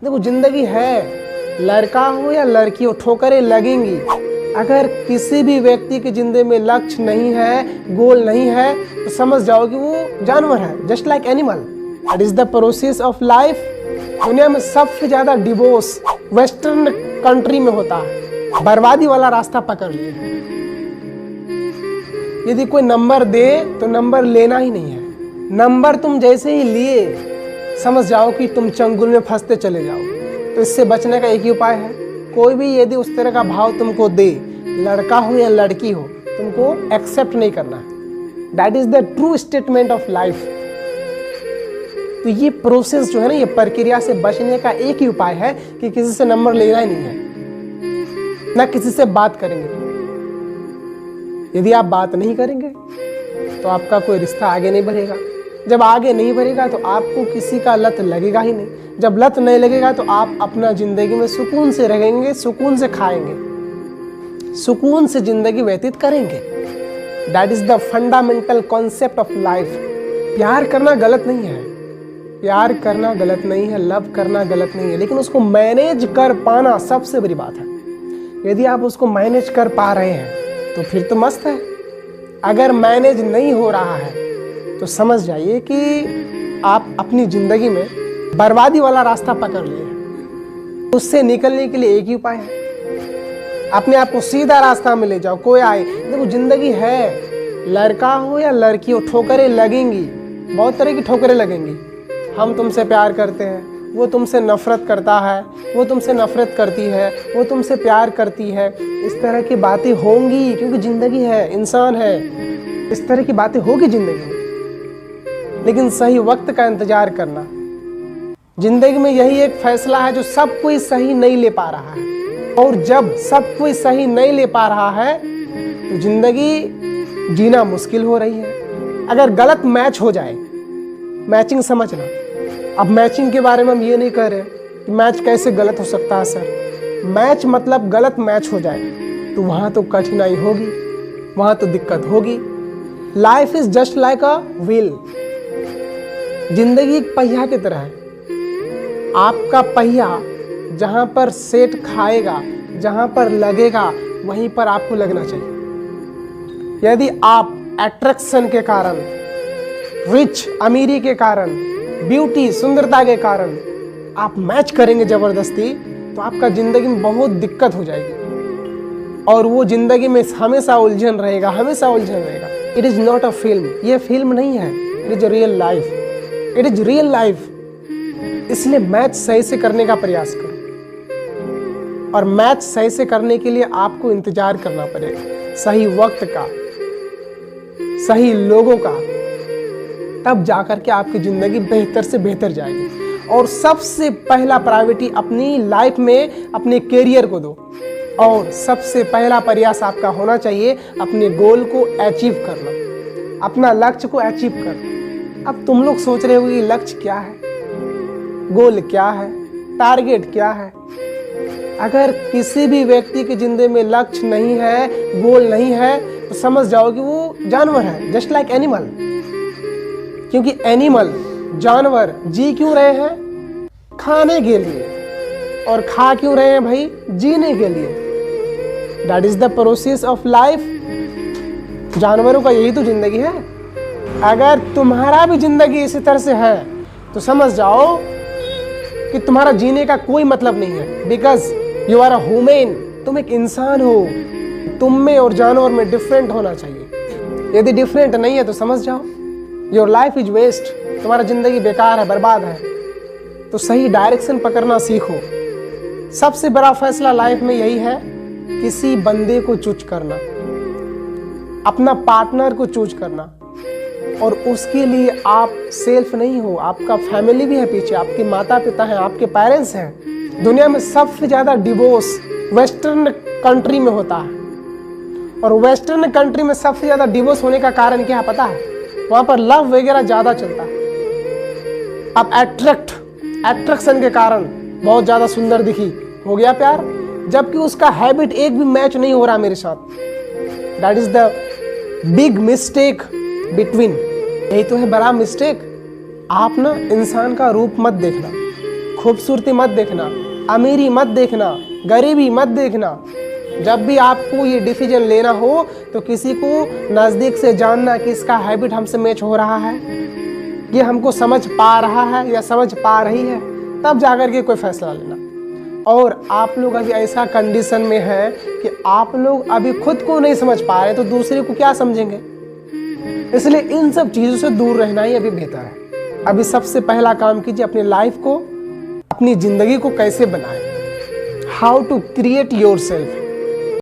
देखो जिंदगी है, लड़का हो या लड़की हो, ठोकरें लगेंगी। अगर किसी भी व्यक्ति की जिंदगी में लक्ष्य नहीं है, गोल नहीं है, तो समझ जाओ कि वो जानवर है, just like animal. That is the process of life. दुनिया में सबसे ज्यादा डिवोर्स वेस्टर्न कंट्री में होता है। बर्बादी वाला रास्ता पकड़ लिए। यदि कोई नंबर दे तो नंबर लेना ही नहीं है। नंबर तुम जैसे ही लिए समझ जाओ कि तुम चंगुल में फंसते चले जाओ। तो इससे बचने का एक ही उपाय है, कोई भी यदि उस तरह का भाव तुमको दे, लड़का हो या लड़की हो, तुमको एक्सेप्ट नहीं करना है। That is the true statement of life. तो ये प्रोसेस जो है ना, ये प्रक्रिया से बचने का एक ही उपाय है कि किसी से नंबर लेना ही नहीं है, ना किसी से बात करेंगे। यदि आप बात नहीं करेंगे तो आपका कोई रिश्ता आगे नहीं बढ़ेगा। जब आगे नहीं बढ़ेगा तो आपको किसी का लत लगेगा ही नहीं। जब लत नहीं लगेगा तो आप अपना जिंदगी में सुकून से रहेंगे, सुकून से खाएंगे, सुकून से जिंदगी व्यतीत करेंगे। That is the fundamental concept of life. प्यार करना गलत नहीं है, प्यार करना गलत नहीं है, लव करना गलत नहीं है, लेकिन उसको मैनेज कर पाना सबसे बड़ी बात है। यदि आप उसको मैनेज कर पा रहे हैं तो फिर तो मस्त है। अगर मैनेज नहीं हो रहा है तो समझ जाइए कि आप अपनी जिंदगी में बर्बादी वाला रास्ता पकड़ लिए। उससे निकलने के लिए एक ही उपाय है, अपने आप को सीधा रास्ता में ले जाओ। कोई आए, देखो जिंदगी है, लड़का हो या लड़की हो, ठोकरें लगेंगी, बहुत तरह की ठोकरें लगेंगी। हम तुमसे प्यार करते हैं, वो तुमसे नफरत करता है, वो तुमसे नफरत करती है, वो तुमसे प्यार करती है। इस तरह की बातें होंगी क्योंकि जिंदगी है, इंसान है, इस तरह की बातें होगी जिंदगी में। लेकिन सही वक्त का इंतजार करना, जिंदगी में यही एक फैसला है जो सब कोई सही नहीं ले पा रहा है। और जब सब कोई सही नहीं ले पा रहा है तो जिंदगी जीना मुश्किल हो रही है। अगर गलत मैच हो जाए, मैचिंग समझना, अब मैचिंग के बारे में हम ये नहीं कह रहे कि मैच कैसे गलत हो सकता है सर। मैच मतलब गलत मैच हो जाए तो वहां तो कठिनाई होगी, वहां तो दिक्कत होगी। Life is just like a wheel. जिंदगी एक पहिया की तरह है। आपका पहिया जहां पर सेट खाएगा, जहां पर लगेगा, वहीं पर आपको लगना चाहिए। यदि आप अट्रैक्शन के कारण, रिच अमीरी के कारण, ब्यूटी सुंदरता के कारण आप मैच करेंगे जबरदस्ती, तो आपका जिंदगी में बहुत दिक्कत हो जाएगी और वो जिंदगी में हमेशा उलझन रहेगा, हमेशा उलझन रहेगा। It is not a film, ये फिल्म नहीं है, it is a real life, it is real life. इसलिए मैच सही से करने का प्रयास करो और मैच सही से करने के लिए आपको इंतजार करना पड़ेगा, सही वक्त का, सही लोगों का। तब जाकर के आपकी जिंदगी बेहतर से बेहतर जाएगी। और सबसे पहला प्रायोरिटी अपनी लाइफ में अपने कैरियर को दो और सबसे पहला प्रयास आपका होना चाहिए अपने गोल को अचीव करना, अपना लक्ष्य को अचीव करना। अब तुम लोग सोच रहे हो कि लक्ष्य क्या है, गोल क्या है, टारगेट क्या है। अगर किसी भी व्यक्ति की जिंदगी में लक्ष्य नहीं है, गोल नहीं है, तो समझ जाओ कि वो जानवर है, जस्ट लाइक एनिमल। क्योंकि एनिमल, जानवर जी क्यों रहे हैं? खाने के लिए। और खा क्यों रहे हैं भाई? जीने के लिए। That is the process of life. जानवरों का यही तो जिंदगी है। अगर तुम्हारा भी जिंदगी इसी तरह से है तो समझ जाओ कि तुम्हारा जीने का कोई मतलब नहीं है। Because you are a human, तुम एक इंसान हो। तुम में और जानवर में डिफरेंट होना चाहिए। यदि डिफरेंट नहीं है तो समझ जाओ योर लाइफ इज वेस्ट, तुम्हारा जिंदगी बेकार है, बर्बाद है। तो सही डायरेक्शन पकड़ना सीखो। सबसे बड़ा फैसला लाइफ में यही है, किसी बंदे को चूज करना, अपना पार्टनर को चूज करना। और उसके लिए आप सेल्फ नहीं हो, आपका फैमिली भी है पीछे, आपके माता पिता हैं, आपके पेरेंट्स हैं। दुनिया में सबसे ज्यादा डिवोर्स वेस्टर्न कंट्री में होता है। और वेस्टर्न कंट्री में सबसे ज्यादा डिवोर्स होने का कारण क्या है पता है? वहां पर लव वगैरह ज्यादा चलता है। अब अट्रैक्शन के कारण बहुत ज्यादा सुंदर दिखी, हो गया प्यार, जबकि उसका हैबिट एक भी मैच नहीं हो रहा मेरे साथ। That is the big mistake between. यही तो है बड़ा मिस्टेक। आप ना इंसान का रूप मत देखना, खूबसूरती मत देखना, अमीरी मत देखना, गरीबी मत देखना। जब भी आपको ये डिसीजन लेना हो तो किसी को नज़दीक से जानना कि इसका हैबिट हमसे मैच हो रहा है, ये हमको समझ पा रहा है या समझ पा रही है, तब जाकर के कोई फैसला लेना। और आप लोग अभी ऐसा कंडीशन में है कि आप लोग अभी खुद को नहीं समझ पा रहे तो दूसरे को क्या समझेंगे, इसलिए इन सब चीज़ों से दूर रहना ही अभी बेहतर है। अभी सबसे पहला काम कीजिए, अपनी लाइफ को, अपनी ज़िंदगी को कैसे बनाएं, how to create your self.